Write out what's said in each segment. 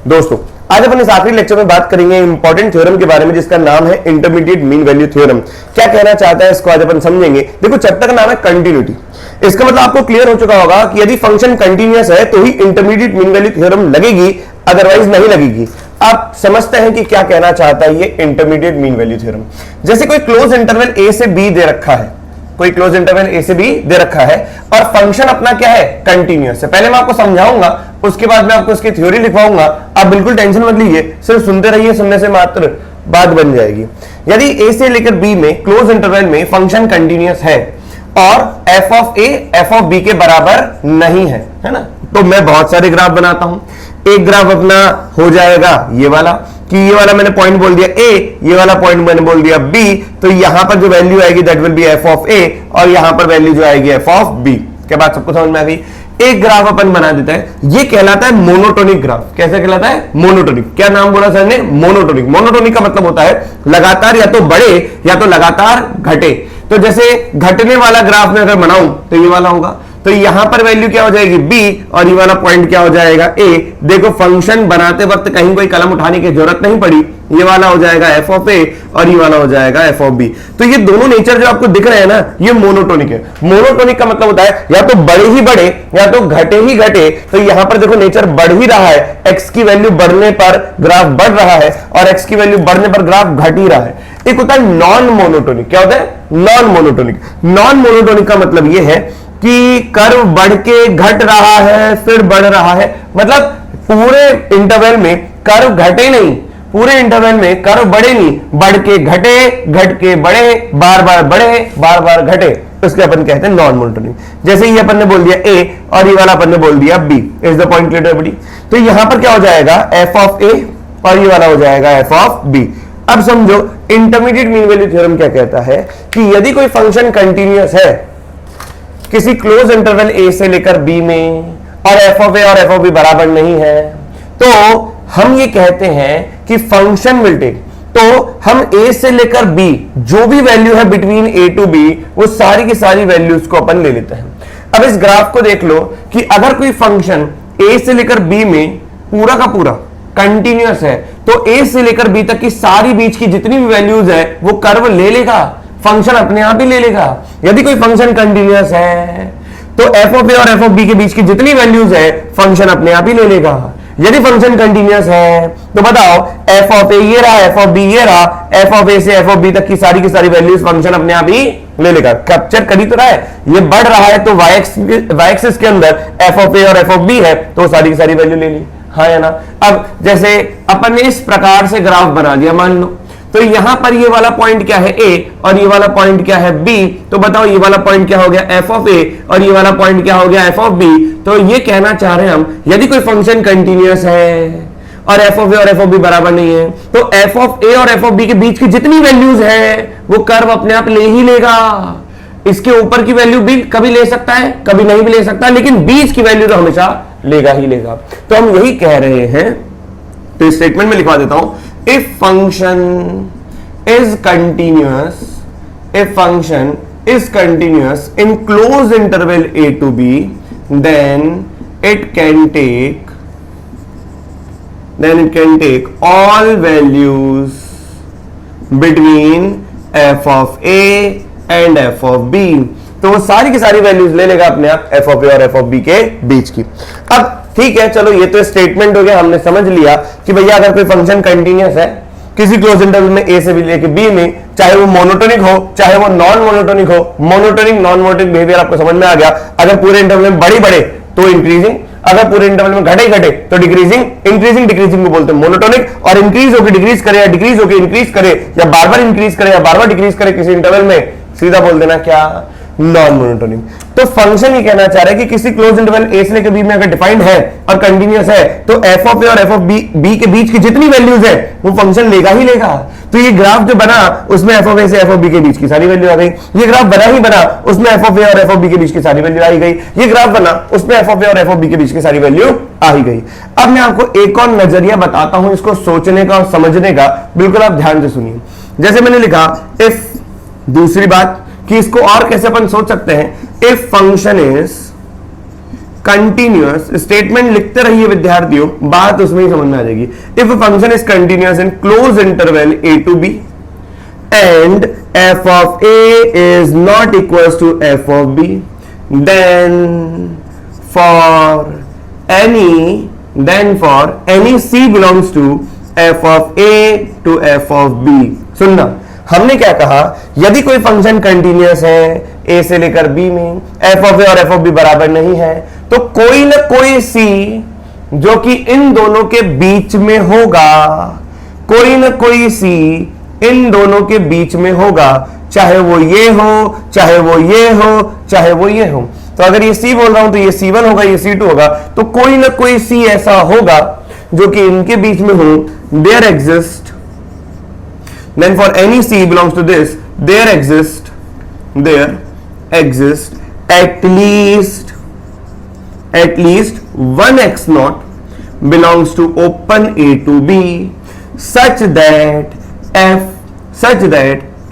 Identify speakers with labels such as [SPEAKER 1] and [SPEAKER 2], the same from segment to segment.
[SPEAKER 1] दोस्तों आज अपन इस आखिरी लेक्चर में बात करेंगे इंपॉर्टेंट थ्योरम के बारे में जिसका नाम है इंटरमीडिएट मीन वैल्यू थ्योरम। क्या कहना चाहता है इसको आज अपन समझेंगे। देखो चैप्टर का नाम है कंटिन्यूटी। इसका मतलब आपको क्लियर हो चुका होगा कि यदि फंक्शन कंटिन्यूअस है तो ही इंटरमीडिएट मीन वैल्यू थ्योरम लगेगी, अदरवाइज नहीं लगेगी। आप समझते हैं कि क्या कहना चाहता है ये इंटरमीडिएट मीन वैल्यू थ्योरम। जैसे कोई क्लोज इंटरवल ए से बी दे रखा है, कोई क्लोज इंटरवल ए से बी दे रखा है और फंक्शन अपना क्या है, कंटिन्यूअस है। पहले मैं आपको समझाऊंगा, उसके बाद मैं आपको इसकी थ्योरी लिखवाऊंगा। आप बिल्कुल टेंशन मत लीजिए, सिर्फ सुनते रहिए, सुनने से मात्र बात बन जाएगी। यदि ए से लेकर बी में क्लोज इंटरवल में फंक्शन कंटिन्यूअस है और F of A F of B के बराबर नहीं है, है ना, तो मैं बहुत सारे ग्राफ बनाता हूं। एक ग्राफ अपना हो जाएगा ये वाला कि ये वाला मैंने पॉइंट बोल दिया ए, ये वाला पॉइंट मैंने बोल दिया बी, तो यहां पर जो वैल्यू आएगी that will be F of A और यहां पर वैल्यू जो आएगी एफ ऑफ बी। क्या बात सबको समझ में आ गई। एक ग्राफ अपन बना देता है, ये कहलाता है मोनोटोनिक ग्राफ। कैसे कहलाता है, मोनोटोनिक। क्या नाम बोला सर ने, मोनोटोनिक। मोनोटोनिक का मतलब होता है लगातार या तो बढ़े या तो लगातार घटे। तो जैसे घटने वाला ग्राफ में अगर बनाऊं तो ये वाला होगा, तो यहां पर वैल्यू क्या हो जाएगी बी और ये वाला पॉइंट क्या हो जाएगा ए। देखो फंक्शन बनाते वक्त कहीं कोई कलम उठाने की जरूरत नहीं पड़ी, ये वाला हो जाएगा एफ ऑफ ए और ये वाला हो जाएगा एफ ऑफ बी। तो ये दोनों नेचर जो आपको दिख रहे हैं ना, ये मोनोटोनिक है। मोनोटोनिक का मतलब होता है या तो बढ़े ही बढ़े या तो घटे ही घटे। तो यहां पर देखो नेचर बढ़ ही रहा है, एक्स की वैल्यू बढ़ने पर ग्राफ बढ़ रहा है और एक्स की वैल्यू बढ़ने पर ग्राफ घट ही रहा है। एक होता है नॉन मोनोटोनिक। क्या होता है, नॉन मोनोटोनिक। नॉन मोनोटोनिक का मतलब यह है कि कर्व बढ़ के घट रहा है फिर बढ़ रहा है, मतलब पूरे इंटरवल में कर्व घटे नहीं, पूरे इंटरवल में कर्व बढ़े नहीं, बढ़ के घटे, घट के बढ़े, बार बार बढ़े, बार बार घटे, उसके अपन कहते हैं नॉन मोनोटोनिक। जैसे ये अपन ने बोल दिया ए और ये वाला अपन ने बोल दिया B. Is the point clear everybody. तो यहां पर क्या हो जाएगा एफ ऑफ ए और ये वाला हो जाएगा एफ ऑफ बी। अब समझो इंटरमीडिएट मीन वैल्यू थ्योरम क्या कहता है कि यदि कोई फंक्शन कंटिन्यूअस है किसी क्लोज इंटरवल ए से लेकर बी में और एफ ऑफ ए और एफ ऑफ बी बराबर नहीं है, तो हम ये कहते हैं कि फंक्शन विल टेक। तो हम ए से लेकर बी जो भी वैल्यू है बिटवीन ए टू बी, वो सारी की सारी वैल्यूज को अपन ले लेते हैं। अब इस ग्राफ को देख लो कि अगर कोई फंक्शन ए से लेकर बी में पूरा का पूरा कंटिन्यूअस है तो ए से लेकर बी तक की सारी बीच की जितनी भी वैल्यूज है वो कर्व ले लेगा, फंक्शन अपने आप ही ले लेगा। यदि कोई फंक्शन कंटिन्यूअस है तो एफ ऑफ ए और एफ ऑफ बी के बीच की जितनी वैल्यूज है फंक्शन अपने आप ही ले लेगा। यदि फंक्शन कंटिन्यूअस है तो बताओ एफ ऑफ ए ये रहा, एफ ऑफ बी ये रहा, एफ ऑफ ए से एफ ऑफ बी तक की सारी वैल्यूज फंक्शन अपने आप ही ले लेगा। कैप्चर कर ही तो रहा है, ये बढ़ रहा है तो वाई एक्सिस के अंदर एफ ऑफ ए और एफ ऑफ बी है तो सारी की सारी वैल्यू ले ली, हाँ या ना। अब जैसे अपन ने इस प्रकार से ग्राफ बना दिया, मान लो तो यहां पर ये वाला पॉइंट क्या है ए और ये वाला पॉइंट क्या है बी। तो बताओ ये वाला पॉइंट क्या हो गया एफ ऑफ ए और ये वाला पॉइंट क्या हो गया एफ ऑफ बी। तो ये कहना चाह रहे हैं हम, यदि कोई फंक्शन कंटिन्यूअस है और एफ ऑफ ए और एफ ऑफ बी बराबर नहीं है तो एफ ऑफ ए और एफ ऑफ बी के बीच की जितनी वैल्यूज है वो कर्व अपने आप ले ही लेगा। इसके ऊपर की वैल्यू भी कभी ले सकता है, कभी नहीं भी ले सकता, लेकिन बीच की वैल्यू तो हमेशा लेगा ही लेगा। तो हम यही कह रहे हैं, तो इस स्टेटमेंट में लिखवा देता हूं, if function is continuous in closed interval a to b, then it can take all values between f of a and f of b। तो वो सारी की सारी वैल्यूज ले लेगा अपने आप एफ ऑफ ए और एफ ऑफ बी के बीच की। अब ठीक है, चलो ये तो स्टेटमेंट हो गया, हमने समझ लिया कि भैया अगर कोई फंक्शन कंटिन्यूअस है किसी क्लोज इंटरवल में ए से बी लेके बी में, चाहे वो मोनोटोनिक हो चाहे वो नॉन मोनोटोनिक हो, मोनोटोनिक नॉन मोनोटोनिक बिहेवियर आपको समझ में आ गया। अगर पूरे इंटरवल में बढ़े बढ़े तो इंक्रीजिंग, अगर पूरे इंटरवल में घटे घटे तो डिक्रीजिंग। इंक्रीजिंग डिक्रीजिंग को बोलते हैं मोनोटोनिक, और इंक्रीज होकर डिक्रीज करे या डिक्रीज होकर इंक्रीज करे या बार बार इंक्रीज करे या बार बार डिक्रीज करे किसी इंटरवल में, सीधा बोल देना क्या, नॉन मोनोटोनिक। तो फंक्शन ये कहना चाह रहा है कि किसी क्लोज इंटरवल ए से लेकर बी में अगर डिफाइंड है और कंटिन्यूअस है तो एफ ऑफ ए और एफ ऑफ बी के बीच की जितनी वैल्यूज है वो फंक्शन लेगा ही लेगा। तो ये ग्राफ जो बना उसमें एफ ऑफ ए से एफ ऑफ बी के बीच की सारी वैल्यू आ गई। ये ग्राफ बना उसमें एफ ऑफ ए और एफ ऑफ बी के बीच की सारी वैल्यू आ गई। ये ग्राफ बना उसमें एफ ऑफ ए और एफ ऑफ बी के बीच की सारी वैल्यू आ ही गई। अब मैं आपको एक और नजरिया बताता हूं इसको सोचने का और समझने का, बिल्कुल आप ध्यान से सुनिए। जैसे मैंने लिखा इफ, दूसरी बात कि इसको और कैसे अपन सोच सकते हैं, if function is continuous statement लिखते रहिए विद्यार्थियों, बात उसमें ही समझ में आ जाएगी। If function is continuous in closed interval a to b and f of a is not equals to f of b, then for any c belongs to f of a to f of b। सुनना, हमने क्या कहा, यदि कोई function continuous है a से लेकर b में, f of a और f of b बराबर नहीं है, तो कोई ना कोई c जो कि इन दोनों के बीच में होगा, कोई ना कोई c इन दोनों के बीच में होगा, चाहे वो ये हो, चाहे वो ये हो, चाहे वो ये हो। तो अगर ये c बोल रहा हूं तो ये c1 होगा, ये c2 होगा, तो कोई ना कोई c ऐसा होगा जो कि इनके बीच में हो। There exist, then for any c belongs to this, there exist at least one x naught belongs to open a to b such that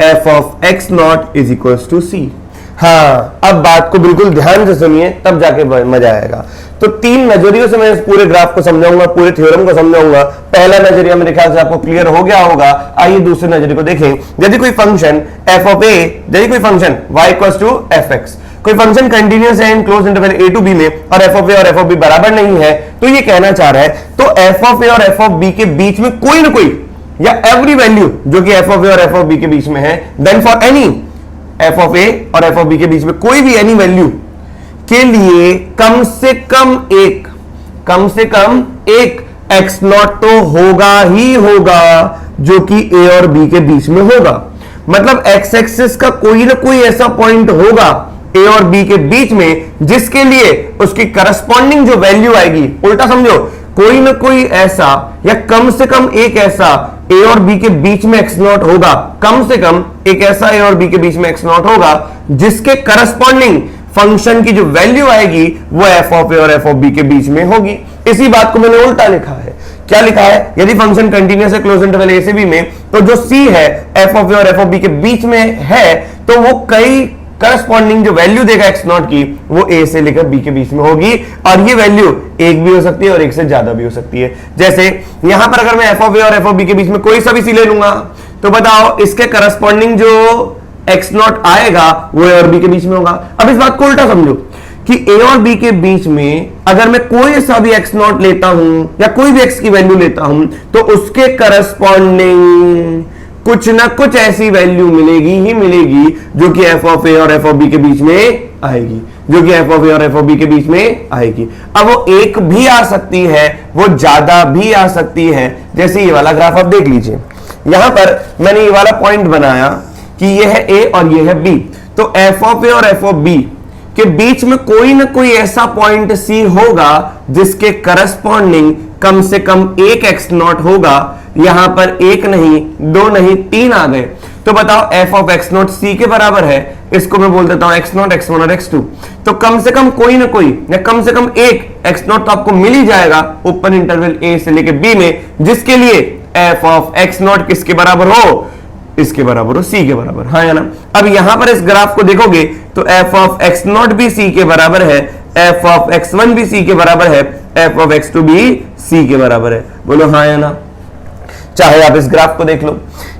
[SPEAKER 1] f of x naught is equals to c। हाँ, अब बात को बिल्कुल ध्यान से सुनिए, तब जाके मजा आएगा। तो तीन नजरियों से मैं इस पूरे ग्राफ को समझाऊंगा, पूरे थ्योरम को समझाऊंगा। पहला नजरिया मेरे ख्याल से आपको क्लियर हो गया होगा। आइए दूसरे नजरिए को देखें। यदि कोई फंक्शन f of a, यदि कोई function y equals to fx, कोई फंक्शन कंटिन्यूअस है in closed interval a to b में और f of a और f of b बराबर नहीं है, तो ये कहना चाह रहा है तो f of a और f of b के बीच में कोई ना कोई या एवरी वैल्यू जो कि f of a और f of b के बीच में है, then for any f of a और f of b के बीच में कोई भी एनी वैल्यू के लिए कम से कम एक x नॉट तो होगा ही होगा जो कि a और b के बीच में होगा। मतलब x एक्सिस का कोई ना कोई ऐसा पॉइंट होगा a और b के बीच में जिसके लिए उसकी करस्पॉन्डिंग जो वैल्यू आएगी, उल्टा समझो, कोई ना कोई ऐसा या कम से कम एक ऐसा a और b के बीच में x नॉट होगा, कम से कम एक ऐसा a और b के बीच में x नॉट होगा जिसके करस्पॉन्डिंग फंक्शन की जो वैल्यू आएगी वो f ऑफ a और f ऑफ b के बीच में होगी। इसी बात को मैंने उल्टा लिखा है। क्या लिखा है? यदि फंक्शन कंटिन्यूअस है क्लोज इंटरवल a से b में, तो जो c है f ऑफ a और f ऑफ b के बीच में है, तो वो कई करस्पॉन्डिंग जो वैल्यू देगा x नॉट की वो a से लेकर b के बीच में होगी, और ये वैल्यू एक भी हो सकती है और एक से ज्यादा भी हो सकती है। जैसे यहां पर अगर मैं f ऑफ a और f ऑफ b के बीच में कोई सा भी c ले लूंगा, तो बताओ इसके करस्पॉन्डिंग जो x नॉट आएगा वो a और b के बीच में होगा। अब इस बात को उल्टा समझो कि a और b के बीच में अगर मैं कोई सा भी x नॉट लेता हूं या कोई भी x की वैल्यू लेता हूं, तो उसके करस्पॉन्डिंग कुछ ना कुछ ऐसी वैल्यू मिलेगी ही मिलेगी जो कि f ऑफ a और f ऑफ b के बीच में आएगी, जो कि f ऑफ a और f ऑफ b के बीच में आएगी। अब वो एक भी आ सकती है, वो ज्यादा भी आ सकती है। जैसे ये वाला ग्राफ आप देख लीजिए, यहां पर मैंने ये वाला पॉइंट बनाया कि ये है a और ये है b, तो f ऑफ a और f ऑफ b के बीच में कोई ना कोई ऐसा पॉइंट c होगा जिसके करस्पॉन्डिंग कम से कम एक x नॉट होगा। यहां पर एक नहीं, दो नहीं, तीन आ गए, तो बताओ f of x not c के बराबर है। इसको मैं बोल देता हूं x नॉट, x1 और x2। तो कम से कम कोई ना कोई या कम से कम एक x नॉट तो आपको मिल ही जाएगा ओपन इंटरवल a से लेके b में, जिसके लिए f ऑफ x नॉट किसके बराबर हो? इसके बराबर हो, c के बराबर। हाँ या ना? अब यहां पर इस ग्राफ को देखोगे तो f ऑफ x नॉट भी c के बराबर है, f ऑफ x1 भी c के बराबर है, f ऑफ x2 भी c के बराबर है। बोलो हाँ या ना? चाहे आप इस ग्राफ को देख लो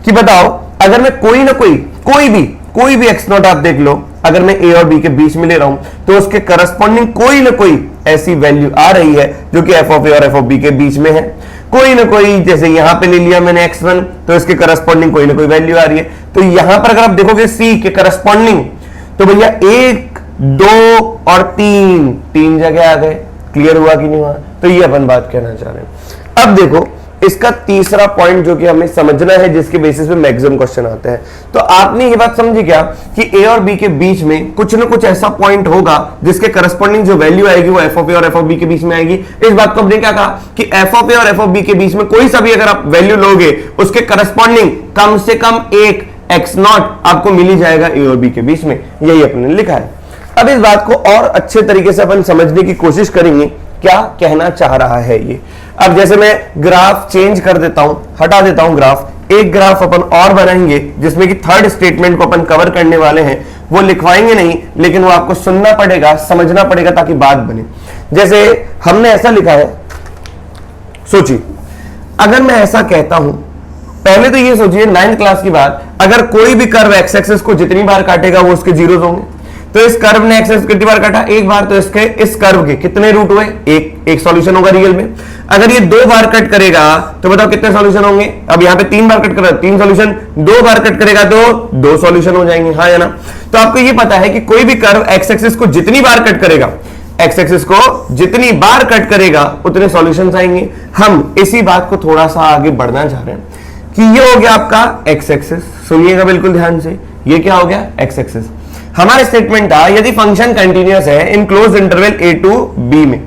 [SPEAKER 1] कि बताओ अगर मैं कोई ना कोई भी x नॉट आप देख लो, अगर मैं a और b के बीच में ले रहा हूं, तो उसके करस्पॉन्डिंग कोई ना कोई ऐसी वैल्यू आ रही है जो कि f ऑफ a और f ऑफ b के बीच में है। कोई ना कोई, जैसे यहां पे ले लिया मैंने x1, तो इसके करस्पॉन्डिंग कोई ना कोई वैल्यू आ रही है। तो यहां पर अगर आप देखोगे c के करस्पॉन्डिंग, तो भैया 1, 2 और 3 जगह आ गए। क्लियर हुआ कि नहीं हुआ? तो ये अपन बात कहना चाह रहे हैं। अब देखो इसका तीसरा पॉइंट जो कि हमें समझना है, जिसके बेसिस पे मैक्सिमम क्वेश्चन आते हैं। तो आपने ये बात समझी क्या कि a और b के बीच में कुछ ना कुछ ऐसा पॉइंट होगा जिसके करस्पॉन्डिंग जो वैल्यू आएगी वो f ऑफ a और f ऑफ b के बीच में आएगी। इस बात को हमने क्या कहा कि f ऑफ a और f ऑफ b के बीच में कोई सा भी अगर आप वैल्यू लोगे, उसके करस्पॉन्डिंग कम से कम एक x नॉट आपको मिल ही जाएगा a और b के बीच में। यही अपने लिखा है। अब इस बात को और अच्छे तरीके से अपन समझने की कोशिश करेंगे, क्या कहना चाह रहा है ये। अब जैसे मैं ग्राफ चेंज कर देता हूं, हटा देता हूं ग्राफ, एक ग्राफ अपन और बनाएंगे जिसमें कि थर्ड स्टेटमेंट को अपन कवर करने वाले हैं। वो लिखवाएंगे नहीं, लेकिन वो आपको सुनना पड़ेगा, समझना पड़ेगा ताकि बात बने। जैसे हमने ऐसा लिखा है, सोचिए अगर मैं ऐसा कहता हूं, पहले तो ये सोचिए 9th क्लास की बात, अगर कोई भी कर्व एक्स एक्सिस को जितनी बार काटेगा वो उसके जीरोस होंगे। तो इस कर्व ने एक्स एक्सिस कितनी बार काटा? एक बार, तो इसके इस कर्व के कितने रूट हुए? एक सॉल्यूशन होगा रियल में। अगर ये 2 बार कट करेगा तो बताओ कितने सॉल्यूशन होंगे? अब यहां पे 3 बार कट कर रहा है, 3 सॉल्यूशन, 2 बार कट करेगा तो 2 सॉल्यूशन हो जाएंगे, हाँ या ना? तो आपको ये पता है कि कोई भी कर्व एक्स एक्सिस को जितनी बार कट करेगा, एक्स एक्सिस को जितनी बार कट करेगा उतने सॉल्यूशंस आएंगे। हम इसी बात को थोड़ा सा आगे बढ़ना चाह रहे हैं कि ये हो गया आपका एक्स एक्सिस, सुनिएगा बिल्कुल ध्यान से, ये क्या हो गया? X axis. हमारा स्टेटमेंट था यदि फंक्शन कंटीन्यूअस है in closed interval a to b में,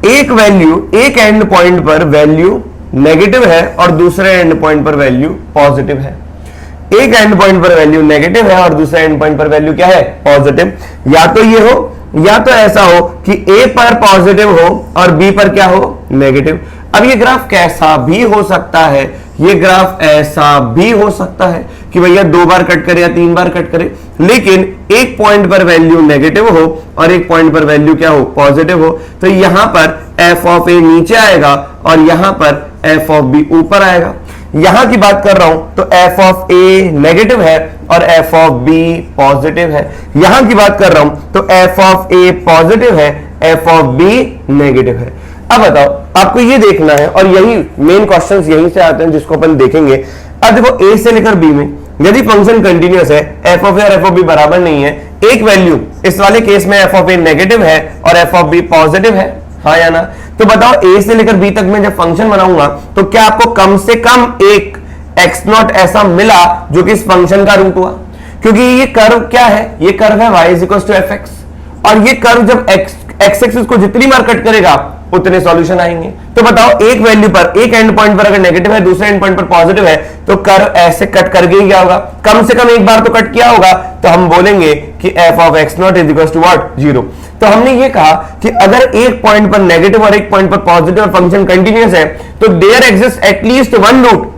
[SPEAKER 1] एक वैल्यू एक एंड पॉइंट पर वैल्यू नेगेटिव है और दूसरे एंड पॉइंट पर वैल्यू पॉजिटिव है। एक एंड पॉइंट पर वैल्यू नेगेटिव है और दूसरे एंड पॉइंट पर वैल्यू क्या है? पॉजिटिव। या तो ये हो या तो ऐसा हो कि a पर पॉजिटिव हो और b पर क्या हो? नेगेटिव। अब ये ग्राफ कैसा भी हो सकता है, ये ग्राफ ऐसा भी हो सकता है कि भैया 2 बार कट करे या 3 बार कट करे, लेकिन एक पॉइंट पर वैल्यू नेगेटिव हो और एक पॉइंट पर वैल्यू क्या हो? पॉजिटिव हो। तो यहां पर f ऑफ a नीचे आएगा और यहां पर f ऑफ b ऊपर आएगा। यहां की बात कर रहा हूं तो f ऑफ a नेगेटिव है और f ऑफ b पॉजिटिव है। यहां की बात कर रहा हूं तो f ऑफ a पॉजिटिव है, f ऑफ b नेगेटिव है। अब बताओ, आपको ये देखना है और यही मेन क्वेश्चंस यहीं से आते हैं जिसको अपन देखेंगे। अब देखो a से लेकर b में यदि फंक्शन कंटीन्यूअस है, f ऑफ a और f ऑफ b बराबर नहीं है, एक वैल्यू इस वाले केस में f ऑफ a नेगेटिव है और f ऑफ b पॉजिटिव है, हाँ या ना? तो बताओ a से लेकर b तक में जब फंक्शन बनाऊंगा तो क्या आपको कम से कम एक x0 ऐसा मिला जो कि इस फंक्शन का रूट हुआ? क्योंकि ये कर्व क्या है? ये कर्व है y इक्वल टू fx और ये कर्व जब x एक्सिस को जितनी बार कट करेगा उतने सॉल्यूशन आएंगे। तो बताओ एक वैल्यू पर, एक एंड पॉइंट पर अगर नेगेटिव है, दूसरे एंड पॉइंट पर पॉजिटिव है, तो कर्व ऐसे कट करके ही क्या होगा? कम से कम एक बार तो कट किया होगा। तो हम बोलेंगे कि f of x0 is equal to what? 0। तो हमने ये कहा कि अगर एक पॉइंट पर नेगेटिव और एक पॉइंट पर पॉजिटिव और फंक्शन कंटीन्यूअस है तो there exist at least one root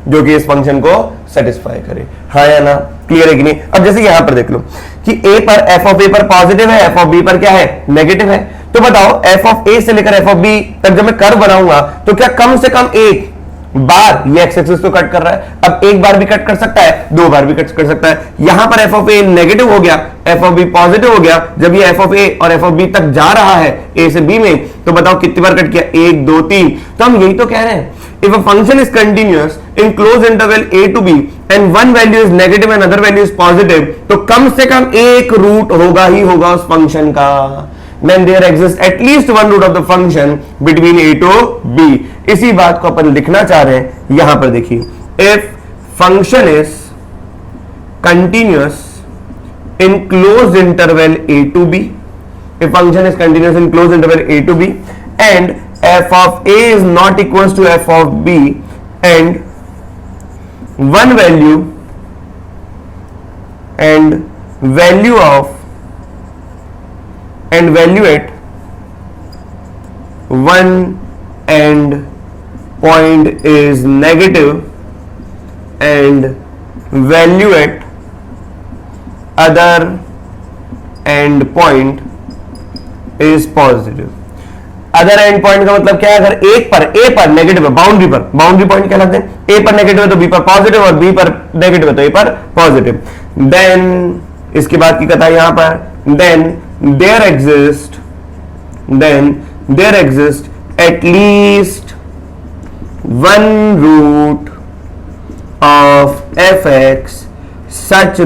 [SPEAKER 1] जो कि इस फंक्शन को सेटिस्फाई करे, हाँ या ना? क्लियर है कि नहीं? अब जैसे यहां पर देख लो कि a पर f ऑफ a पर पॉजिटिव है, f ऑफ b पर क्या है? नेगेटिव है। तो बताओ f ऑफ a से लेकर f ऑफ b तक जब मैं कर्व बनाऊंगा तो क्या कम से कम एक बार ये एक्स एक्सिस को कट कर रहा है? अब एक बार भी कट कर सकता है, 2 बार भी कट कर सकता है। यहां पर f ऑफ a नेगेटिव हो गया, f ऑफ b पॉजिटिव हो गया। जब ये f ऑफ a और f ऑफ b तक जा रहा है a से b में, तो बताओ कितनी बार कट किया? 1 2 3। तो हम यही तो कह रहे हैं, if a function is continuous in closed interval a to b and one value is negative and other value is positive, तो कम से कम एक रूट होगा ही होगा उस फंक्शन का। Then there exists at least one root of the function between a to b। इसी बात को अपन लिखना चाह रहे हैं। यहां पर देखिए, if function is continuous in closed interval a to b, if function is continuous in closed interval a to b and f of a is not equals to f of b and one value and value of and value at one end point is negative and value at other end point is positive। Other and point का मतलब क्या है? अगर एक पर a पर negative है, boundary पर, बाउंड्री पॉइंट कहलाते हैं, a पर नेगेटिव है तो b पर पॉजिटिव और b पर नेगेटिव है तो a पर पॉजिटिव। देन इसके बाद की कथा यहां पर, then there exist at least one root of fx such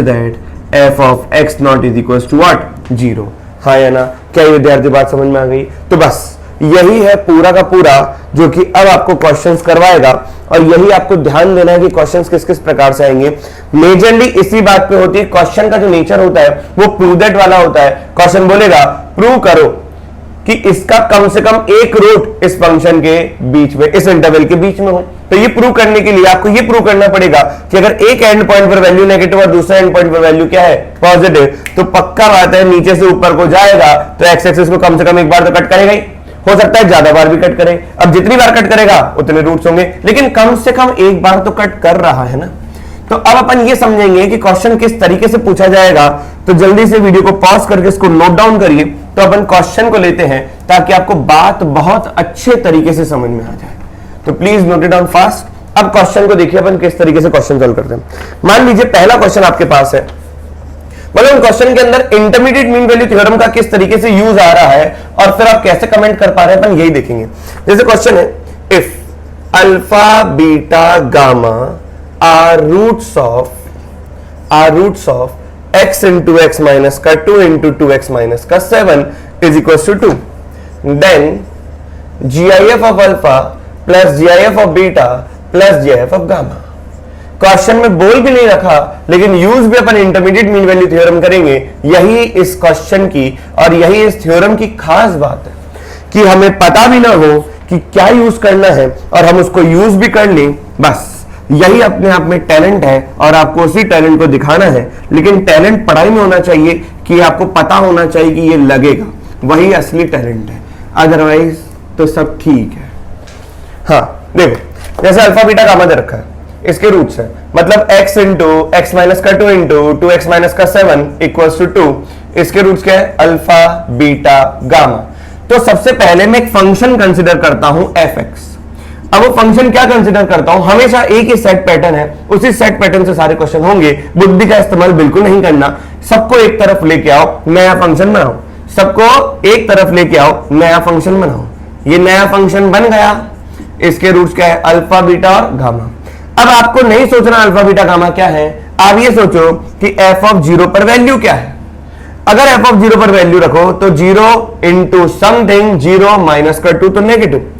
[SPEAKER 1] that f of x0 is equals to what? 0। हाँ या ना? क्या ये विद्यार्थी बात समझ में आ गई? तो बस यही है पूरा का पूरा जो कि अब आपको क्वेश्चंस करवाएगा और यही आपको ध्यान देना है कि क्वेश्चंस किस किस प्रकार से आएंगे। मेजरली इसी बात पे होती है, क्वेश्चन का जो नेचर होता है वो प्रूव दैट वाला होता है। क्वेश्चन बोलेगा प्रूव करो कि इसका कम से कम एक रूट इस फंक्शन के बीच में, इस इंटरवल के बीच में हो। तो ये प्रूव करने के लिए आपको ये प्रूव करना पड़ेगा कि अगर एक एंड पॉइंट पर वैल्यू नेगेटिव और दूसरा एंड पॉइंट पर वैल्यू क्या है? पॉजिटिव, तो पक्का बात है नीचे से ऊपर को जाएगा तो एक्स एक्सिस को कम से कम एक बार तो कट करेगा ही, हो सकता है ज्यादा बार भी कट करे। अब जितनी बार कट करेगा उतने रूट्स होंगे, लेकिन कम से कम एक बार तो कट कर रहा है ना। तो अब अपन ये समझेंगे कि क्वेश्चन किस तरीके से पूछा जाएगा। तो तो जल्दी से वीडियो को पॉज करके इसको नोट डाउन करिए। तो अपन क्वेश्चन को लेते हैं ताकि आपको बात बहुत अच्छे तरीके से समझ में आ जाए। तो please note it down fast. अब क्वेश्चन को देखिए अपन किस तरीके से क्वेश्चन सॉल्व करते हैं। मान लीजिए पहला क्वेश्चन आपके पास है, मतलब क्वेश्चन के अंदर इंटरमीडिएट मीन वैल्यू थ्योरम का किस तरीके से यूज आ रहा है और फिर आप कैसे कमेंट कर पा रहे हैं अपन यही देखेंगे। जैसे क्वेश्चन है, if alpha beta gamma are roots of x into x minus का 2 into 2x minus का 7 is equals to 2, then GIF of alpha plus GIF of beta plus GIF of gamma। Question में बोल भी नहीं रखा लेकिन use भी अपन intermediate mean value theorem करेंगे। यही इस क्वेश्चन की और यही इस थ्योरम की खास बात है कि हमें पता भी ना हो कि क्या यूज करना है और हम उसको यूज भी कर लें। बस यही अपने आप में टैलेंट है और आपको उसी टैलेंट को दिखाना है। लेकिन टैलेंट पढ़ाई में होना चाहिए कि आपको पता होना चाहिए कि ये लगेगा, वही असली टैलेंट है, अदरवाइज तो सब ठीक है। हाँ देखो, जैसे अल्फा बीटा गामा दे रखा है, इसके रूट्स है, मतलब x इंटू एक्स माइनस का 2 इंटू 2x माइनस का 7 इक्वल्स टू 2। इसके रूट्स क्या है? Alpha beta gamma. तो सबसे पहले मैं एक फंक्शन कंसिडर करता हूं fx। अब वो फंक्शन क्या कंसिडर करता हूं, हमेशा एक ही सेट पैटर्न है, उसी सेट पैटर्न से सारे क्वेश्चन होंगे। बुद्धि का इस्तेमाल बिल्कुल नहीं करना। सबको एक तरफ लेके आओ, नया फंक्शन बनाओ। सबको एक तरफ लेके आओ, नया फंक्शन बनाओ। ये नया फंक्शन बन गया। इसके रूट्स क्या है? अल्फा बीटा और गामा। अब आपको नहीं सोचना अल्फा बीटा गामा क्या है, आप ये सोचो कि f ऑफ 0 पर वैल्यू क्या है। अगर f ऑफ 0 पर वैल्यू रखो तो 0 इंटू समथिंग 0 माइनस का 2 तो नेगेटिव।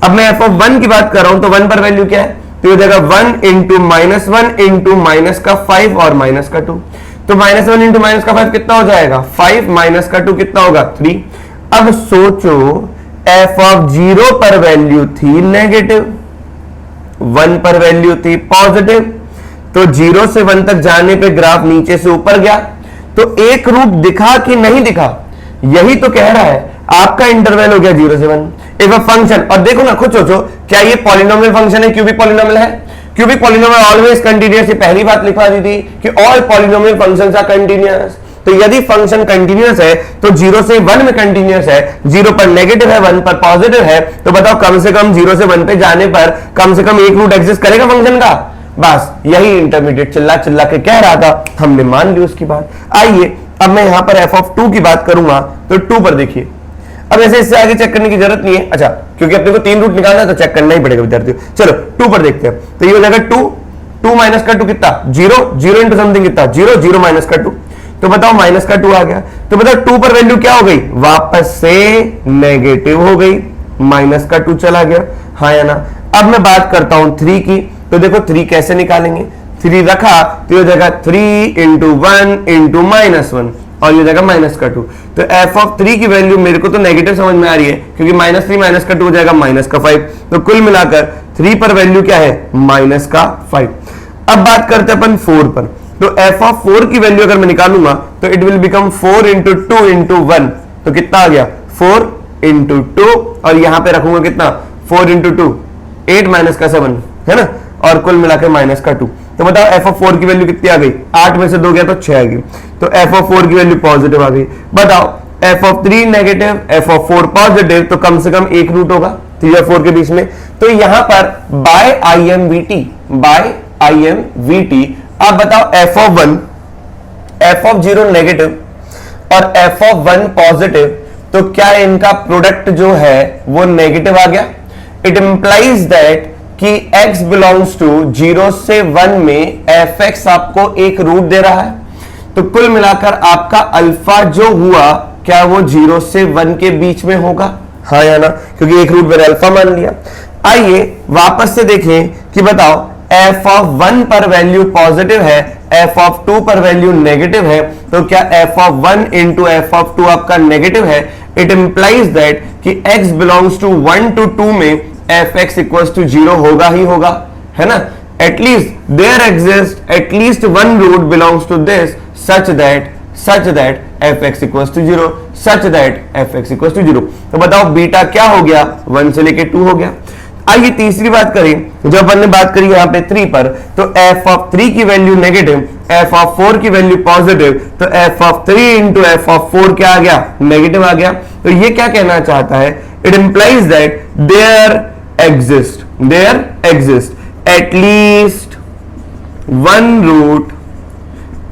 [SPEAKER 1] अब मैं f ऑफ 1 की बात कर रहा हूं तो 1 पर वैल्यू क्या है? तो ये देगा 1 इंटू माइनस 1 इंटू माइनस का 5 और माइनस का 2। तो माइनस 1 इंटू माइनस का 5 कितना हो जाएगा? 5 माइनस का 2 कितना होगा? 3। अब सोचो f ऑफ 0 पर वैल्यू थी नेगेटिव, 1 पर वैल्यू थी पॉजिटिव। तो 0 से 1 तक जाने पे ग्राफ नीचे से ऊपर गया। तो एक रूप दिखा कि नहीं दिखा, यही तो कह रहा है। आपका इंटरवल हो गया 0 से 1। इफ अ फंक्शन, और देखो ना, खुद सोचो, क्या ये पॉलिनोमियल फंक्शन है? क्यूबिक पॉलिनोमियल है। Cubic polynomial always continuous. ये पहली बात लिखवा दी थी कि all polynomial functions are continuous. तो यदि फंक्शन कंटीन्यूअस है तो 0 से 1 में कंटीन्यूअस है, 0 पर नेगेटिव है, 1 पर पॉजिटिव है। तो बताओ कम से कम 0 से 1 पे जाने पर कम से कम एक रूट एग्जिस्ट करेगा फंक्शन का। बस यही इंटरमीडिएट चिल्ला चिल्ला के कह रहा था, हमने मान ली उसकी बात। आइए अब मैं यहां पर f ऑफ 2 की बात करूंगा तो 2 पर देखिए। अब ऐसे इससे आगे चेक करने की जरूरत नहीं है, अच्छा, क्योंकि अपने को 3 रूट निकालना है तो चेक करना ही पड़ेगा विद्यार्थियों। चलो 2 पर देखते हैं। तो ये हो जाएगा 2 माइनस का 2 कितना? 0 इंटू समथिंग कितना? 0 माइनस का 2। तो बताओ माइनस का 2 आ गया। तो बताओ 2 पर वैल्यू क्या हो गई? वापस से नेगेटिव हो गई, माइनस का 2 चला गया। हाँ या ना? अब मैं बात करता हूं 3 की। तो देखो 3 कैसे निकालेंगे? 3 रखा तो ये हो जाएगा 3 इंटू 1 इंटू माइनस 1 और ये जाएगा माइनस का 2। तो f ऑफ 3 की वैल्यू मेरे को तो नेगेटिव समझ में आ रही है क्योंकि माइनस 3 माइनस का 2 हो जाएगा माइनस का 5। तो कुल मिलाकर 3 पर वैल्यू क्या है? माइनस का 5। अब बात करते हैं अपन 4 पर। तो f ऑफ 4 की वैल्यू अगर मैं निकालूंगा तो it will become 4 into 2 into 1। तो कितना आ गया? 4 इंटू 2 और यहां पे रखूंगा कितना? 4 इंटू 2 8 माइनस का 7 है ना, और कुल मिलाकर माइनस का 2। तो बताओ f ऑफ 4 की वैल्यू कितनी आ गई? 8 में से 2 गया तो 6 आ गई। तो f ऑफ 4 की वैल्यू पॉजिटिव आ गई। बताओ f of 3 negative, f of 4 positive, तो कम से कम एक रूट होगा 3 और 4 के बीच में। तो यहां पर बाय IMVT आप बताओ f of 1, f of 0 negative और f ऑफ 1 पॉजिटिव, तो क्या इनका प्रोडक्ट जो है वो नेगेटिव आ गया? इट इंप्लाइज दैट कि x बिलोंग्स टू 0 से 1 में fx आपको एक रूट दे रहा है। तो कुल मिलाकर आपका अल्फा जो हुआ क्या वो 0 से 1 के बीच में होगा? हाँ या ना? क्योंकि एक रूट मैंने अल्फा मान लिया। आइए वापस से देखें कि बताओ f ऑफ 1 पर वैल्यू पॉजिटिव है, f ऑफ 2 पर वैल्यू नेगेटिव है, तो क्या f of 1 into f of 2 आपका नेगेटिव है? इट इंप्लाइज दैट कि x बिलोंग्स टू 1 to 2 में fx इक्वल्स टू 0 होगा ही होगा, है ना? At least there exist at least one root belongs to this such that fx equals to 0, such that fx equals to 0। तो बताओ बीटा क्या हो गया? 1 से लेके 2 हो गया। आइए तीसरी बात करें, जब अपन ने बात करी यहाँ पे 3 पर, तो f(3) की वैल्यू नेगेटिव, f(4) की वैल्यू पॉजिटिव, तो f(3) इंटू f(4) क्या आ गया, नेगेटिव आ गया। तो ये क्या कहना चाहता है, it implies that there exist at least one root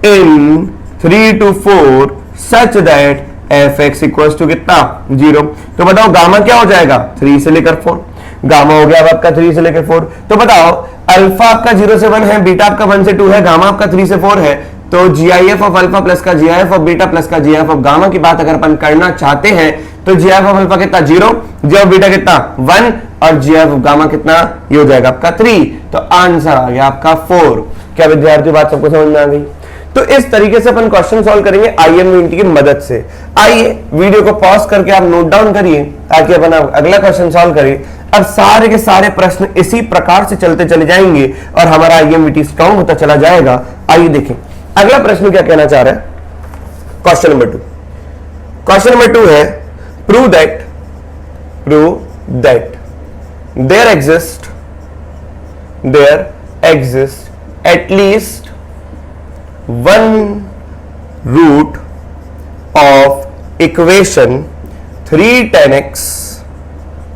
[SPEAKER 1] in 3 to 4 such that fx equal to कितना, 0। तो बताओ गामा क्या हो जाएगा, 3 से लेकर 4, गामा हो गया आपका 3 से लेकर 4। तो बताओ अल्फा आपका 0 से 1 है, बीटा आपका 1 से 2 है, गामा आपका 3 से 4 है, तो GIF ऑफ अल्फा प्लस का GIF ऑफ बीटा प्लस का GIF ऑफ गामा की बात अगर अपन करना चाहते हैं तो GIF ऑफ अल्फा कितना, 0, GIF ऑफ बीटा कितना, 1, और GIF ऑफ गामा कितना, ये हो जाएगा आपका 3। तो आंसर आ गया आपका 4। क्या विद्यार्थी बात सबको समझ में आ गई? तो इस तरीके से अपन क्वेश्चन सॉल्व करेंगे IMVT की मदद से। आइए वीडियो को पॉज करके आप नोट डाउन करिए ताकि अपन अगला क्वेश्चन सॉल्व करें। अब सारे के सारे प्रश्न इसी प्रकार से चलते चले जाएंगे और हमारा IMVT स्ट्रांग होता चला जाएगा। आइए देखें अगला प्रश्न क्या कहना चाह रहा है। क्वेश्चन नंबर 2, क्वेश्चन नंबर 2 है prove that there exist at least one root of equation 3 tan x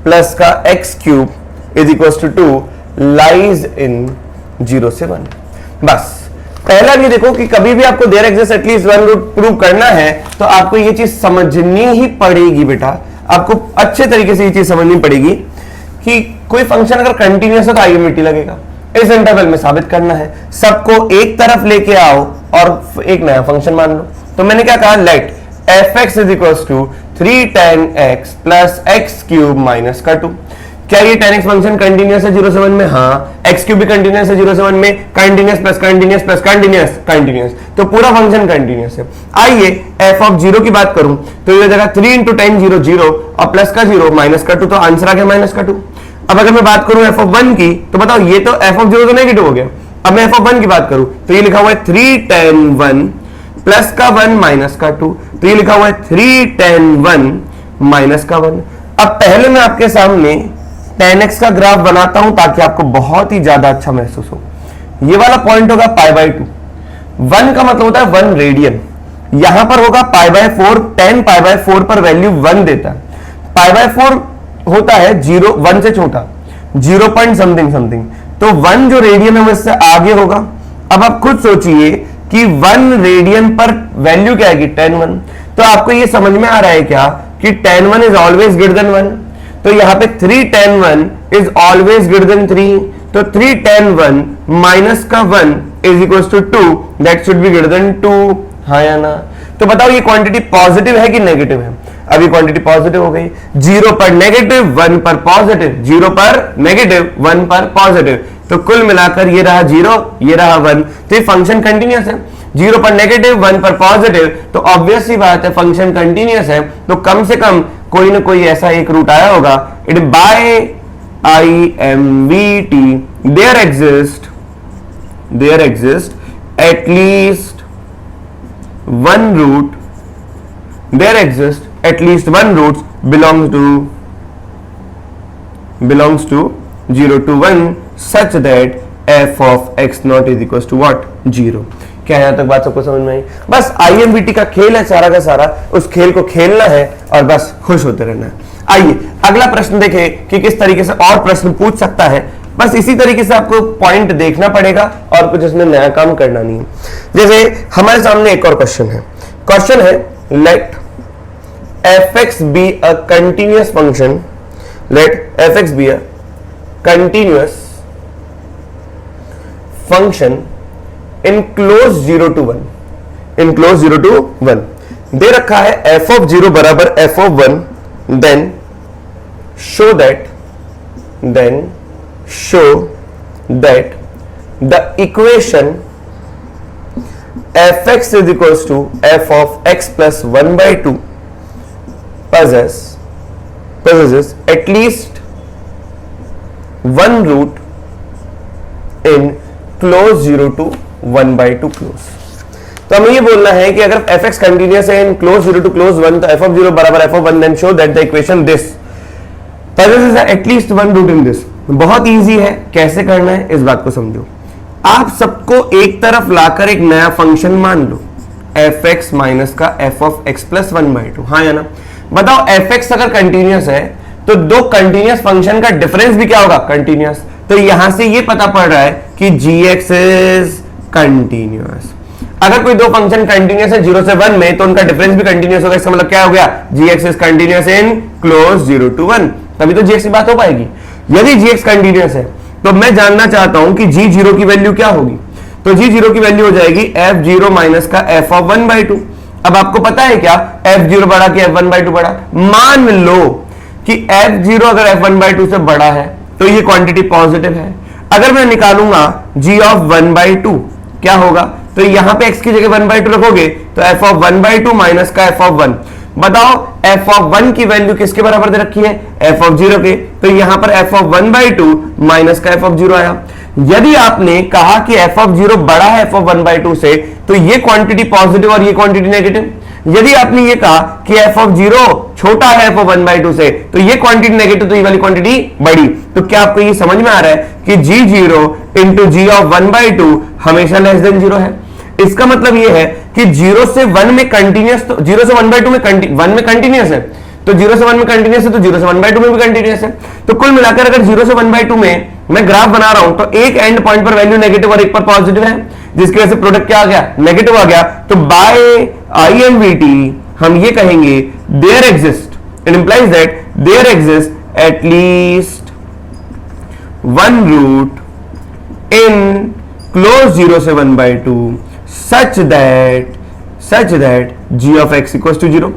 [SPEAKER 1] plus का x cube is equal to 2 lies in 0 से 1। बस पहला ये देखो कि कभी भी आपको there exist at least one root prove करना है तो आपको ये चीज समझनी ही पड़ेगी बेटा, आपको अच्छे तरीके से ये चीज समझनी पड़ेगी कि कोई फंक्शन अगर कंटिन्यूअस है तो IMVT लगेगा। इस इंटरवल में साबित करना है, सबको एक तरफ लेके आओ और एक नया फंक्शन मान लो। तो मैंने क्या कहा, let fx is equal to 3 tan x plus X cube minus का 2। क्या ये tan x फंक्शन कंटिन्यूअस है 0 से 1 में? हाँ। x क्यूब भी कंटिन्यूअस है 0 से 1 में, continuous plus continuous plus continuous, तो पूरा फंक्शन कंटिन्यूअस है। आइए f ऑफ 0 की बात करूं तो ये हो जाएगा 3 इंटू 10 0 0 और प्लस का 0 माइनस का 2, तो आंसर आ गया माइनस का 2। अब अगर मैं बात करूं f ऑफ 1 की तो बताओ ये तो f ऑफ 0 तो नेगेटिव हो गया। अब मैं f ऑफ 1 की बात करूं तो ये लिखा हुआ है 3 tan 1 प्लस का 1 माइनस का 2, तो ये लिखा हुआ है 3 tan 1 माइनस का 1। अब पहले मैं आपके सामने tan x का ग्राफ बनाता हूं ताकि आपको बहुत ही ज्यादा अच्छा महसूस हो। ये वाला पॉइंट होगा π/2, 1 का मतलब होता है 1 रेडियन, यहां पर होगा π/4, tan π/4 पर वैल्यू 1 देता है। π/4 होता है 0, 1 से छोटा 0 पॉइंट समथिंग, तो 1 जो रेडियन है वो इससे आगे होगा। अब आप खुद सोचिए कि 1 रेडियन पर वैल्यू क्या आएगी, tan 1। तो आपको ये समझ में आ रहा है क्या कि tan 1 is always greater than 1। तो यहां पे 3 tan 1 is always greater than 3, तो 3 tan 1 माइनस का 1 is equal to 2, that should be greater than 2, हाँ या ना? तो बताओ ये क्वांटिटी पॉजिटिव है कि नेगेटिव है? अभी क्वांटिटी पॉजिटिव हो गई, 0 पर नेगेटिव 1 पर पॉजिटिव, 0 पर नेगेटिव 1 पर पॉजिटिव, तो कुल मिलाकर ये रहा 0 ये रहा 1, तो ये फंक्शन कंटिन्यूअस है। 0 पर नेगेटिव 1 पर पॉजिटिव, तो ऑब्वियस सी बात है फंक्शन कंटिन्यूअस है, तो कम से कम कोई ना कोई ऐसा एक रूट आया होगा। It by IMVT there exist at least one root, there exists at least one root belongs to 0 to 1 such that f of x naught is equals to what, 0। क्या यहां तक बात सबको समझ में आई? बस IMVT का खेल है सारा का सारा, उस खेल को खेलना है और बस खुश होते रहना है। आइए अगला प्रश्न देखें कि किस तरीके से और प्रश्न पूछ सकता है। बस इसी तरीके से आपको पॉइंट देखना पड़ेगा और कुछ इसमें नया काम करना नहीं है। जैसे हमारे सामने एक और क्वेश्चन है, late fx be a continuous function, let fx be a continuous function in close 0 to 1, in close 0 to 1 दे रखा है f of 0 बराबर f of 1, then show that the equation fx is equals to f of x plus 1 by 2 possesses at least one root in close 0 to 1 by 2 close। तो हमें ये बोलना है कि अगर fx कंटिन्यूअस है इन क्लोज 0 to close 1 तो f of 0 बराबर f of 1, then show that the equation this possesses at least one root in this। बहुत इजी है, कैसे करना है इस बात को समझो। आप सबको एक तरफ लाकर एक नया फंक्शन मान लो, एफ एक्स माइनस का एफ ऑफ एक्स प्लस 1/2, हाँ या ना? बताओ एफ एक्स अगर कंटिन्यूस है तो दो कंटिन्यूस फंक्शन का डिफरेंस भी क्या होगा? कंटिन्यूस। तो यहां से ये पता पड़ रहा है कि जी एक्स इज कंटिन्यूस। अगर कोई दो फंक्शन कंटिन्यूस है 0 से 1 में तो उनका डिफरेंस भी कंटिन्यूस होगा। इसका मतलब क्या हो गया? G x is continuous in close 0 to 1, तभी तो जी एक्स की बात हो पाएगी। यदि जी एक्स कंटिन्यूस है तो मैं जानना चाहता हूं कि जी जीरो की वैल्यू क्या होगी। तो जी जीरो की वैल्यू हो जाएगी एफ जीरो माइनस का एफ ऑफ 1/2। अब आपको पता है क्या एफ जीरो बड़ा कि एफ 1/2 बड़ा? मान लो कि एफ जीरो अगर एफ 1/2 से बड़ा है तो ये क्वांटिटी पॉजिटिव है। अगर मैं निकालूंगा जी ऑफ 1/2 क्या होगा? तो यहां पे x की जगह 1/2 रखोगे तो f ऑफ 1/2 माइनस का f ऑफ 1। बताओ f ऑफ 1 की वैल्यू किसके बराबर दे रखी है? f ऑफ 0 के। तो यहां पर f ऑफ 1/2 माइनस का f ऑफ 0 आया। यदि आपने कहा कि f ऑफ 0 बड़ा है f ऑफ 1/2 से तो ये क्वांटिटी पॉजिटिव और ये क्वांटिटी नेगेटिव। यदि आपने ये कहा कि f ऑफ 0 छोटा है f ऑफ 1/2 से तो ये क्वांटिटी नेगेटिव, तो ये वाली क्वांटिटी बड़ी। तो क्या आपको ये समझ में आ रहा है कि g0 इंटू जी ऑफ 1/2 हमेशा लेस देन 0 है? इसका मतलब ये है कि 0 से 1 में कंटिन्यूस, तो 0 से 1/2 में 1 में कंटिन्यूस है, तो 0 से 1 में कंटिन्यूस है तो 0 से 1/2 में भी कंटिन्यूस है। तो कुल मिलाकर अगर 0 से 1/2 में मैं ग्राफ बना रहा हूं तो एक एंड पॉइंट पर वैल्यू नेगेटिव और एक पर पॉजिटिव है, जिसकी वजह से प्रोडक्ट क्या आ गया? नेगेटिव आ गया। तो बाय IMVT हम ये कहेंगे there exist, it implies that there exist at least one root in close 0 से 1/2 such that g of x equals to 0।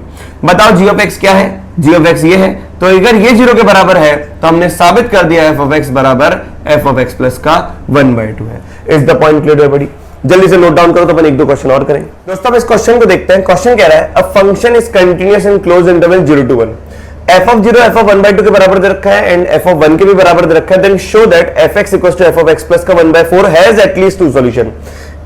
[SPEAKER 1] बताओ g of x क्या है? g of x ये है, तो अगर ये 0 के बराबर है तो हमने साबित कर दिया f of x बराबर f of x प्लस का 1/2 है। Is the point clear everybody? जल्दी से नोट डाउन करो तो अपन एक दो क्वेश्चन और करेंगे। दोस्तों अब इस क्वेश्चन को देखते हैं। क्वेश्चन कह रहा है a function is continuous in closed interval 0 to 1। f of 0 f of 1/2 के बराबर दे रखा है एंड f of 1 के भी बराबर दे रखा है। Then show that f x equals to f of x plus का 1/4 has at least two solution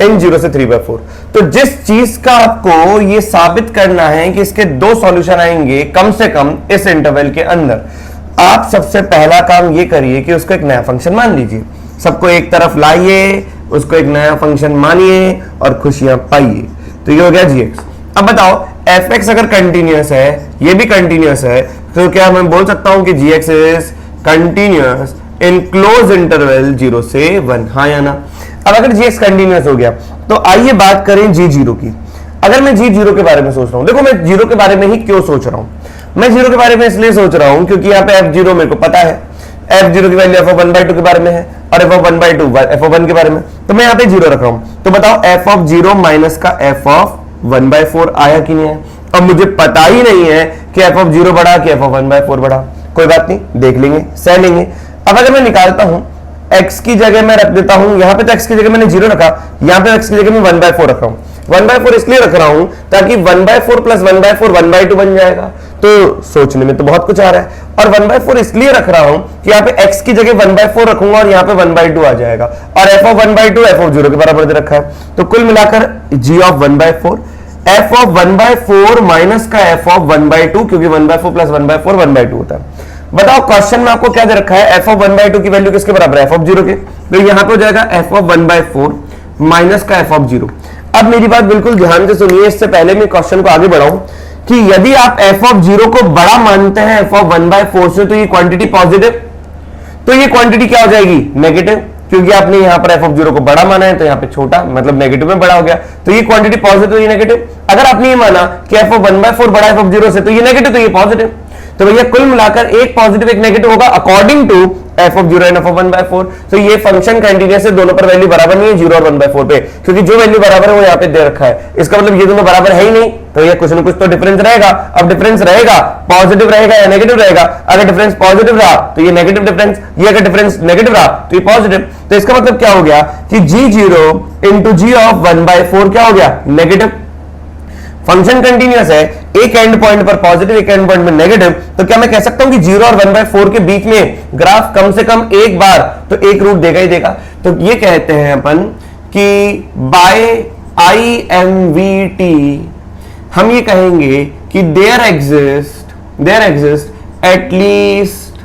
[SPEAKER 1] in 0 से 3/4। तो जिस चीज का आपको ये साबित करना है कि इसके दो सॉल्यूशन आएंगे कम से कम इस इंटरवल के अंदर, आप सबसे पहला काम ये करिए कि उसको एक नया फंक्शन मान लीजिए। सबको एक तरफ लाइए, उसको एक नया फंक्शन मानिए और खुशियां पाइए। तो ये हो गया gx। अब बताओ fx अगर कंटिन्यूअस है, ये भी कंटिन्यूअस है, तो क्या मैं बोल सकता हूं कि gx is continuous in closed interval 0 से 1, हाँ या ना? अब अगर gx कंटिन्यूअस हो गया तो आइए बात करें g0 की। अगर मैं g0 के बारे में सोच रहा हूं, देखो मैं 0 के बारे में ही क्यों सोच रहा हूं? मैं 0 के बारे में इसलिए सोच रहा हूं क्योंकि यहाँ पे f0 मेरे को पता है, f0 की वैल्यू f of 1/2 के बारे में है और f of 1/2 f of 1 के बारे में, तो मैं यहाँ पे 0 रख रहा हूं। तो बताओ f of 0 माइनस का f of 1/4 आया कि नहीं आया? अब मुझे पता ही नहीं है कि f of 0 बड़ा कि f of 1/4 बड़ा। कोई बात नहीं, देख लेंगे, सह लेंगे। अब अगर मैं निकालता हूं x की जगह मैं रख देता हूं, यहां पे तो x की जगह मैंने 0 रखा, यहां पे x की जगह मैं 1/4 रख रहा हूं। 1/4 इसलिए रख रहा हूं ताकि 1/4 प्लस 1/4 1/2 बन जाएगा। तो सोचने में तो बहुत कुछ आ रहा है। और 1/4 इसलिए रख रहा हूं कि यहाँ पे x की जगह 1/4 रखूंगा और यहाँ पे 1/2 आ जाएगा और f of 1/2 f of 0 के बराबर दे रखा है। तो कुल मिलाकर g of 1/4 f of 1/4 minus का f of 1/2, क्योंकि 1/4 प्लस 1/4 1/2 होता है। बताओ क्वेश्चन में आपको क्या दे रखा है? f of 1/2 की वैल्यू किसके बराबर है? f of 0 के। तो यहां पे हो जाएगा f of 1/4 माइनस का f of 0। अब मेरी बात बिल्कुल ध्यान से सुनिए, इससे पहले मैं क्वेश्चन को आगे बढ़ाऊं कि यदि आप f of 0 को बड़ा मानते हैं f of 1/4 से, तो ये क्वांटिटी पॉजिटिव, तो ये क्वांटिटी क्या हो जाएगी? नेगेटिव, क्योंकि आपने यहां पर f of 0 को बड़ा माना है तो यहां पे छोटा, मतलब नेगेटिव में बड़ा हो गया, तो ये क्वांटिटी पॉजिटिव, ये नेगेटिव। अगर आपने ये माना कि f of 1/4 बड़ा f of 0 से, तो ये नेगेटिव, तो ये पॉजिटिव। तो भैया कुल मिलाकर एक पॉजिटिव एक नेगेटिव होगा according to f of 0 and f of 1/4। तो ये फंक्शन कंटीन्यूअस है, दोनों पर वैल्यू बराबर नहीं है 0 और 1/4 पे, क्योंकि जो वैल्यू बराबर है वो यहाँ पे दे रखा है। इसका मतलब ये दोनों बराबर है ही नहीं, तो ये कुछ ना कुछ तो डिफरेंस रहेगा। अब डिफरेंस रहेगा पॉजिटिव रहेगा या नेगेटिव रहेगा? अगर डिफरेंस पॉजिटिव रहा तो ये नेगेटिव डिफरेंस, ये अगर डिफरेंस नेगेटिव रहा तो ये पॉजिटिव। तो इसका मतलब क्या हो गया कि g0 इंटू g ऑफ 1/4 क्या हो गया? नेगेटिव। फंक्शन कंटीन्यूअस है, एक एंड पॉइंट पर पॉजिटिव एक एंड पॉइंट में नेगेटिव, तो क्या मैं कह सकता हूं कि 0 और 1/4 के बीच में ग्राफ कम से कम एक बार तो एक रूट देगा ही देगा। तो ये कहते हैं अपन कि बाय IMVT हम ये कहेंगे कि there exist at least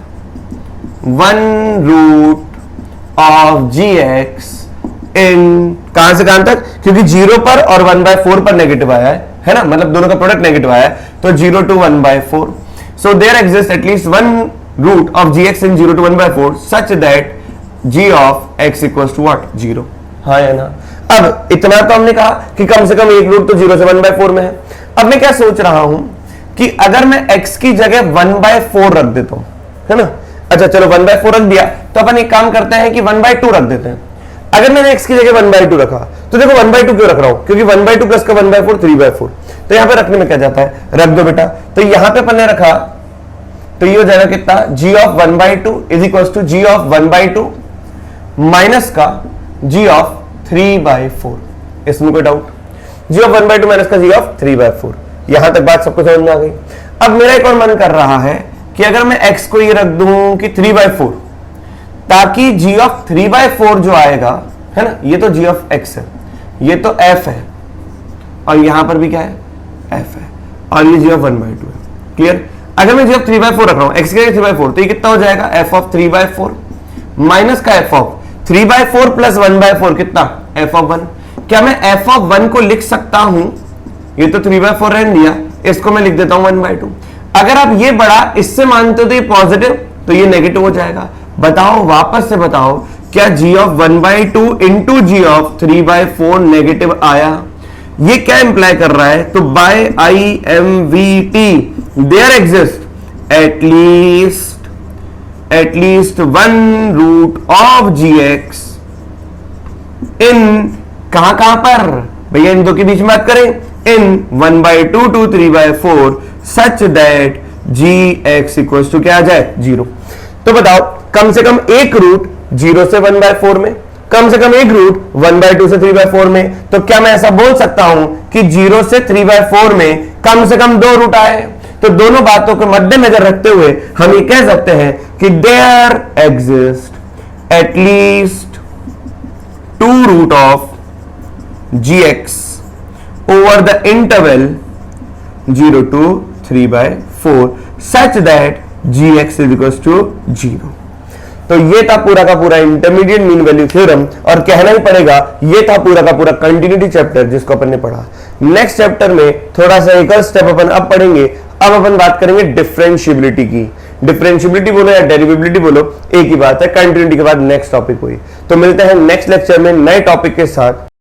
[SPEAKER 1] 1 root of ji x in, कहां से कहां तक, क्योंकि 0 पर और 1/4 पर नेगेटिव आया है ना, मतलब दोनों का प्रोडक्ट नेगेटिव आया है, तो 0 to 1/4. So there exist at least 1 root of ji x in 0 to 1/4 such that G of X equals to what, 0. हाँ या ना. अब इतना तो हमने कहा कि कम से कम एक रूट तो 0 से 1/4 में है. अब मैं क्या सोच रहा हूं कि अगर मैं x की जगह 1/4 रख देता हूं, है ना. अच्छा चलो 1/4 रख दिया, तो अपन एक काम करते हैं कि 1/2 रख देते हैं. अगर मैंने x की जगह 1/2 रखा, तो देखो 1/2 क्यों रख रहा हूं, क्योंकि 1/2 प्लस का 1/4 3/4. तो यहां पे रखने में क्या जाता है, रख दो बेटा. तो यहां पे अपन ने रखा, तो ये हो जाएगा कितना, g of 1/2 is equal to g of 1/2 minus का g ऑफ 3/4. इसमें कोई डाउट, g ऑफ 1/2 माइनस का g ऑफ 3/4. यहां तक बात सबको समझ में आ गई. अब मेरा एक और मन कर रहा है कि अगर मैं x को ये रख दूं कि 3/4, ताकि g ऑफ 3/4 जो आएगा, है ना, ये तो g ऑफ x है, ये तो f है, और यहां पर भी क्या है, f है, और ये g ऑफ 1/2 है. क्लियर. अगर मैं g ऑफ 3/4 रख रहा हूं, x के लिए 3/4, तो ये कितना हो जाएगा, f ऑफ 3/4 माइनस का f ऑफ 3/4 प्लस 1/4 कितना, f ऑफ 1. क्या मैं f ऑफ 1 को लिख सकता हूं, ये तो 3/4 रहने दिया, इसको मैं लिख देता हूं 1/2. अगर आप ये बड़ा इससे मानते हो तो ये पॉजिटिव, तो ये नेगेटिव हो जाएगा. बताओ, वापस से बताओ, क्या g of 1/2 into G of 3/4 negative आया. ये क्या इंप्लाई कर रहा है, तो by IMVT there exist at least 1 root of gx in, कहां पर भैया, इन दो के बीच में बात करें, in 1/2 to 3/4 such that gx equals to क्या आ जाए, 0. तो बताओ, कम से कम एक रूट 0 से 1/4 में, कम से कम एक रूट 1/2 से 3/4 में. तो क्या मैं ऐसा बोल सकता हूं कि 0 से 3/4 में कम से कम 2 रूट आए. तो दोनों बातों को मद्देनजर रखते हुए हम ये कह सकते हैं कि there exist at least 2 root of gx over the interval 0 to 3/4 such that gx is equals to 0. तो ये था पूरा का पूरा इंटरमीडिएट मीन वैल्यू थ्योरम, और कहना ही पड़ेगा ये था पूरा का पूरा कंटिन्यूटी चैप्टर जिसको अपन ने पढ़ा. नेक्स्ट चैप्टर में थोड़ा सा एक और स्टेप अपन अब पढ़ेंगे. अब अपन बात करेंगे डिफरेंशिएबिलिटी की. डिफरेंशिएबिलिटी बोलो या डेरिवेबिलिटी बोलो, एक ही बात है. कंटिन्यूटी के बाद नेक्स्ट टॉपिक हुई. तो मिलते हैं नेक्स्ट लेक्चर में नए टॉपिक के साथ.